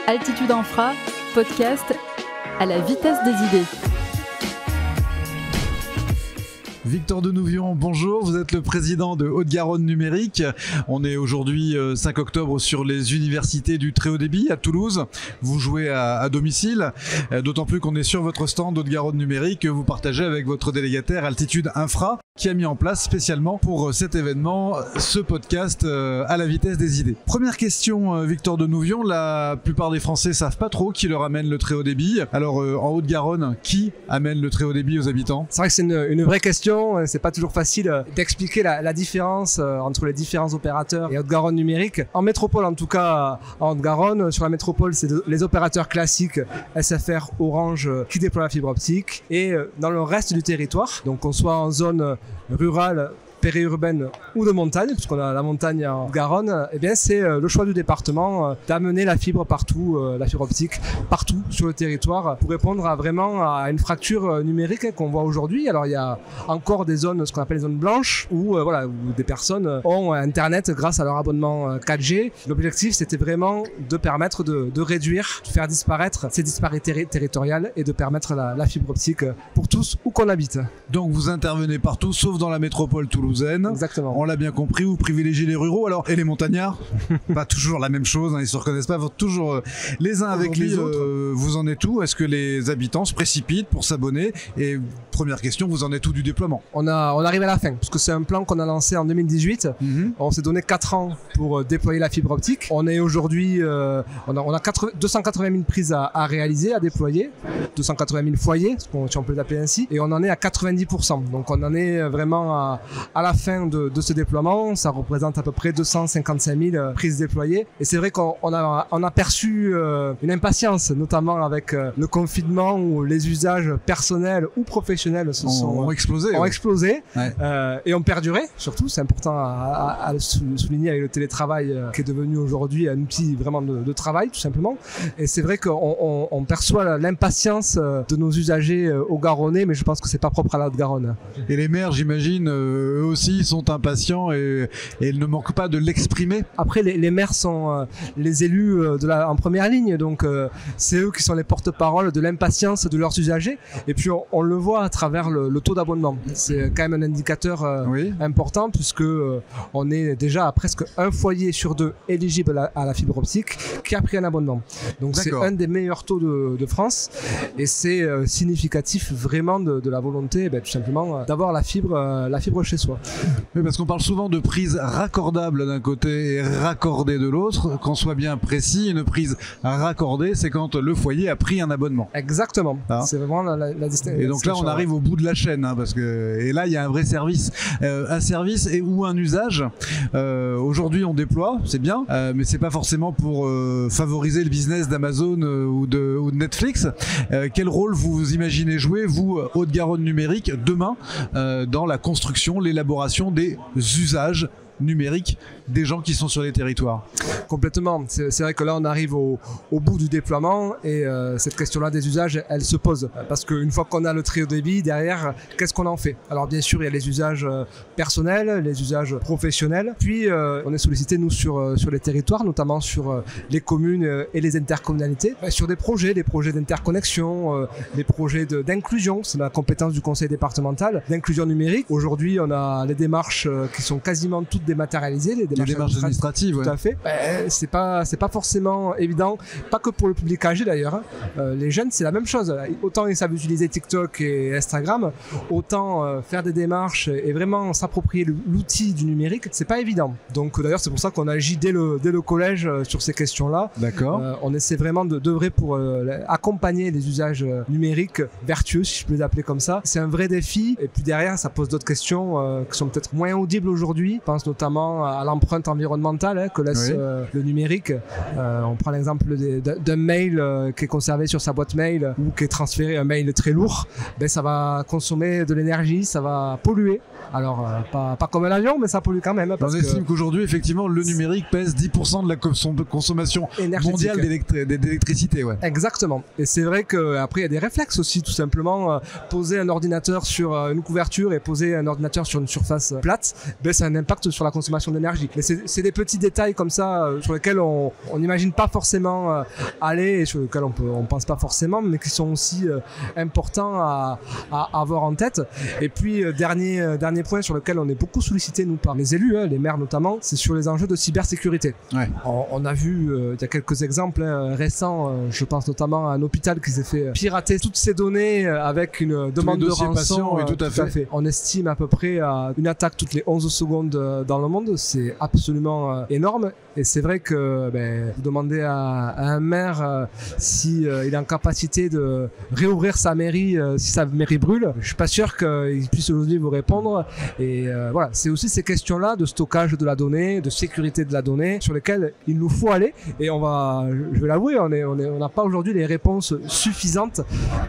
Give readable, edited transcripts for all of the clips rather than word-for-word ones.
Altitude Infra, podcast à la vitesse des idées. Victor Denouvion, bonjour, vous êtes le président de Haute-Garonne Numérique. On est aujourd'hui 5 octobre sur les universités du très haut débit à Toulouse. Vous jouez à domicile, d'autant plus qu'on est sur votre stand Haute-Garonne Numérique que vous partagez avec votre délégataire Altitude Infra qui a mis en place spécialement pour cet événement ce podcast à la vitesse des idées. Première question, Victor Denouvion, la plupart des Français savent pas trop qui leur amène le très haut débit. Alors en Haute-Garonne, qui amène le très haut débit aux habitants ? C'est vrai que c'est une vraie question. C'est pas toujours facile d'expliquer la différence entre les différents opérateurs et Haute-Garonne Numérique. En métropole, en tout cas, en Haute-Garonne, sur la métropole, c'est les opérateurs classiques SFR, Orange qui déploient la fibre optique. Et dans le reste du territoire, donc qu'on soit en zone rurale, périurbaine ou de montagne, puisqu'on a la montagne en Garonne, eh bien c'est le choix du département d'amener la fibre partout, la fibre optique partout sur le territoire pour répondre à une fracture numérique qu'on voit aujourd'hui. Alors il y a encore des zones, ce qu'on appelle les zones blanches, où des personnes ont Internet grâce à leur abonnement 4G. L'objectif, c'était vraiment de permettre de réduire, de faire disparaître ces disparités territoriales et de permettre la fibre optique pour tous où qu'on habite. Donc vous intervenez partout, sauf dans la métropole toulousaine. Exactement. On l'a bien compris, vous privilégiez les ruraux. Alors, et les montagnards pas toujours la même chose, hein, ils se reconnaissent pas toujours les uns avec les autres. Vous en êtes où ? Est-ce que les habitants se précipitent pour s'abonner ? Et première question, vous en êtes où du déploiement ? On arrive à la fin, parce que c'est un plan qu'on a lancé en 2018. On s'est donné 4 ans pour déployer la fibre optique. On est aujourd'hui, on a 280 000 prises à réaliser, à déployer, 280 000 foyers, si on peut les appeler ainsi, et on en est à 90%. Donc on en est vraiment à la fin de ce déploiement. Ça représente à peu près 255 000 prises déployées. Et c'est vrai qu'on a perçu une impatience, notamment avec le confinement où les usages personnels ou professionnels ont explosé. Ouais. Et ont perduré, surtout. C'est important à le souligner avec le télétravail qui est devenu aujourd'hui un outil vraiment de travail, tout simplement. Et c'est vrai qu'on perçoit l'impatience de nos usagers au Garonnais, mais je pense que c'est pas propre à la Haute-Garonne. Et les maires, j'imagine, eux aussi sont impatients et ils ne manquent pas de l'exprimer. Après, les maires sont les élus en première ligne, donc c'est eux qui sont les porte-parole de l'impatience de leurs usagers. Et puis on le voit à travers le taux d'abonnement. C'est quand même un indicateur important, puisque on est déjà à presque un foyer sur 2 éligible à la fibre optique qui a pris un abonnement. Donc c'est un des meilleurs taux de France, et c'est significatif vraiment de la volonté, tout simplement, d'avoir la fibre chez soi. Oui, parce qu'on parle souvent de prise raccordable d'un côté et raccordée de l'autre. Qu'on soit bien précis, une prise raccordée, c'est quand le foyer a pris un abonnement. Exactement. C'est vraiment la distinction. Et donc là, on arrive au bout de la chaîne, et là, il y a un vrai service. Un service ou un usage. Aujourd'hui, on déploie, c'est bien, mais c'est pas forcément pour favoriser le business d'Amazon ou de Netflix. Quel rôle vous imaginez jouer, vous, Haute-Garonne Numérique, demain, dans la construction, l'élaboration des usages numériques des gens qui sont sur les territoires? Complètement. C'est vrai que là, on arrive au bout du déploiement, et cette question-là des usages, elle se pose. Parce qu'une fois qu'on a le très haut débit, derrière, qu'est-ce qu'on en fait? Alors bien sûr, il y a les usages personnels, les usages professionnels. Puis, on est sollicité, nous, sur les territoires, notamment sur les communes et les intercommunalités, sur des projets d'interconnexion, des projets d'inclusion. C'est la compétence du conseil départemental d'inclusion numérique. Aujourd'hui, on a les démarches qui sont quasiment toutes dématérialisées, les démarches administratives. Tout à fait. C'est pas forcément évident, pas que pour le public âgé d'ailleurs. Les jeunes, c'est la même chose. Autant ils savent utiliser TikTok et Instagram, autant faire des démarches et vraiment s'approprier l'outil du numérique, c'est pas évident. Donc d'ailleurs, c'est pour ça qu'on agit dès le collège sur ces questions-là. D'accord. On essaie vraiment d'œuvrer pour accompagner les usages numériques vertueux, si je peux les appeler comme ça. C'est un vrai défi. Et puis derrière, ça pose d'autres questions qui sont peut-être moins audibles aujourd'hui. Je pense notamment à l'empreinte environnementale que laisse le numérique. On prend l'exemple d'un mail qui est conservé sur sa boîte mail ou qui est transféré, un mail très lourd. Ça va consommer de l'énergie, ça va polluer. Alors, pas comme un avion, mais ça pollue quand même. On estime qu'aujourd'hui, effectivement, le numérique pèse 10% de la consommation mondiale d'électricité. Ouais. Exactement. Et c'est vrai qu'après, il y a des réflexes aussi, tout simplement. Poser un ordinateur sur une couverture et poser un ordinateur sur une surface plate, ça a un impact sur la consommation d'énergie. Mais c'est des petits détails comme ça sur lesquels on n'imagine pas forcément aller et sur lesquels on pense pas forcément, mais qui sont aussi importants à avoir en tête. Et puis dernier point sur lequel on est beaucoup sollicité nous par les élus, les maires notamment, c'est sur les enjeux de cybersécurité. Ouais. On a vu il y a quelques exemples récents, je pense notamment à un hôpital qui s'est fait pirater toutes ses données avec une demande de rançon. Oui, tout à fait. On estime à peu près à une attaque toutes les 11 secondes dans le monde. C'est absolument énorme. Et c'est vrai que vous demandez à un maire si il est en capacité de réouvrir sa mairie si sa mairie brûle. Je suis pas sûr qu'il puisse aujourd'hui vous répondre. Et voilà, c'est aussi ces questions-là de stockage de la donnée, de sécurité de la donnée, sur lesquelles il nous faut aller. Et je vais l'avouer, on n'a pas aujourd'hui les réponses suffisantes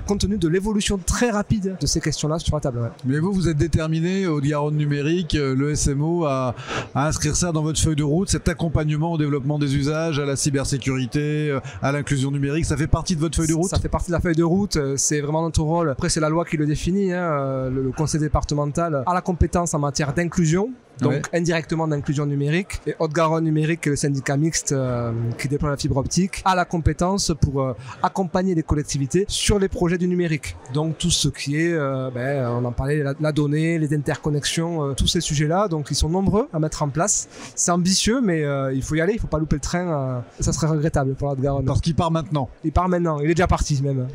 compte tenu de l'évolution très rapide de ces questions-là sur la table. Ouais. Mais vous êtes déterminé, Haute-Garonne Numérique, le SMO, à inscrire ça dans votre feuille de route, cet accompagnement au développement des usages, à la cybersécurité, à l'inclusion numérique, ça fait partie de votre feuille de route? Ça fait partie de la feuille de route, c'est vraiment notre rôle. Après, c'est la loi qui le définit, le conseil départemental a la compétence en matière d'inclusion. Donc indirectement d'inclusion numérique, et Haute-Garonne Numérique, le syndicat mixte qui déploie la fibre optique, a la compétence pour accompagner les collectivités sur les projets du numérique. Donc tout ce qui est, on en parlait, la donnée, les interconnexions, tous ces sujets-là, donc ils sont nombreux à mettre en place. C'est ambitieux, mais il faut y aller, il ne faut pas louper le train, ça serait regrettable pour la Haute-Garonne. Parce qu'il part maintenant. Il part maintenant, il est déjà parti même.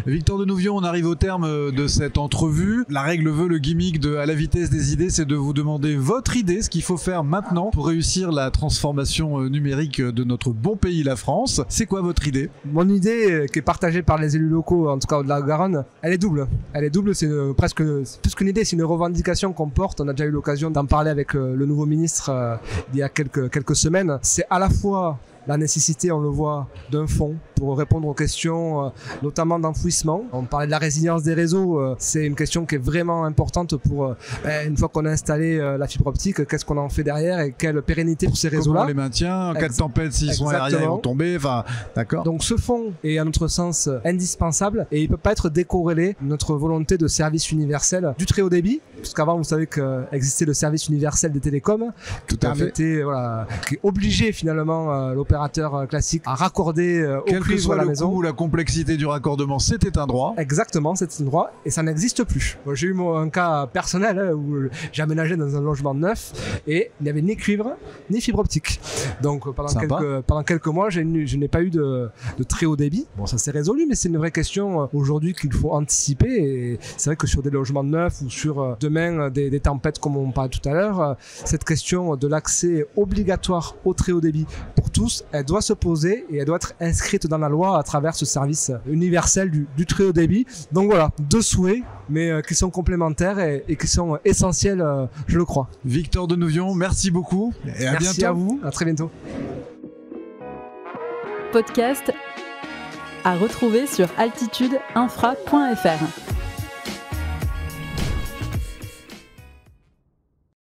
Victor Denouvion, on arrive au terme de cette entrevue. La règle veut, le gimmick de À la vitesse des idées, c'est de vous demander votre idée, ce qu'il faut faire maintenant pour réussir la transformation numérique de notre bon pays, la France. C'est quoi votre idée? Mon idée, qui est partagée par les élus locaux, en tout cas de la Garonne, elle est double. Elle est double, c'est presque plus qu'une idée, c'est une revendication qu'on porte. On a déjà eu l'occasion d'en parler avec le nouveau ministre il y a quelques semaines. C'est à la fois la nécessité, on le voit, d'un fonds pour répondre aux questions, notamment d'enfouissement. On parlait de la résilience des réseaux, c'est une question qui est vraiment importante pour, une fois qu'on a installé la fibre optique, qu'est-ce qu'on en fait derrière et quelle pérennité pour ces réseaux-là. Comment on les maintient en cas de tempête, s'ils sont aériens, ils vont tomber, enfin, d'accord. Donc ce fonds est à notre sens indispensable et il ne peut pas être décorrélé de notre volonté de service universel du très haut débit, puisqu'avant vous savez qu'existait le service universel des télécoms, qui permettait, qui obligeait finalement l'opérateur classique à raccorder au quel que soit le coût ou la complexité du raccordement, c'était un droit. Exactement, c'était un droit et ça n'existe plus. Moi, j'ai eu un cas personnel où j'ai aménagé dans un logement neuf et il n'y avait ni cuivre ni fibre optique. Donc pendant quelques mois, je n'ai pas eu de très haut débit. Bon, ça s'est résolu, mais c'est une vraie question aujourd'hui qu'il faut anticiper. Et c'est vrai que sur des logements neufs ou sur demain des tempêtes comme on parlait tout à l'heure, cette question de l'accès obligatoire au très haut débit pour tous, elle doit se poser et elle doit être inscrite dans la loi à travers ce service universel du très haut débit. Donc voilà, deux souhaits, mais qui sont complémentaires et qui sont essentiels, je le crois. Victor Denouvion, merci beaucoup et à bientôt. Merci à vous, à très bientôt. Podcast à retrouver sur altitudeinfra.fr.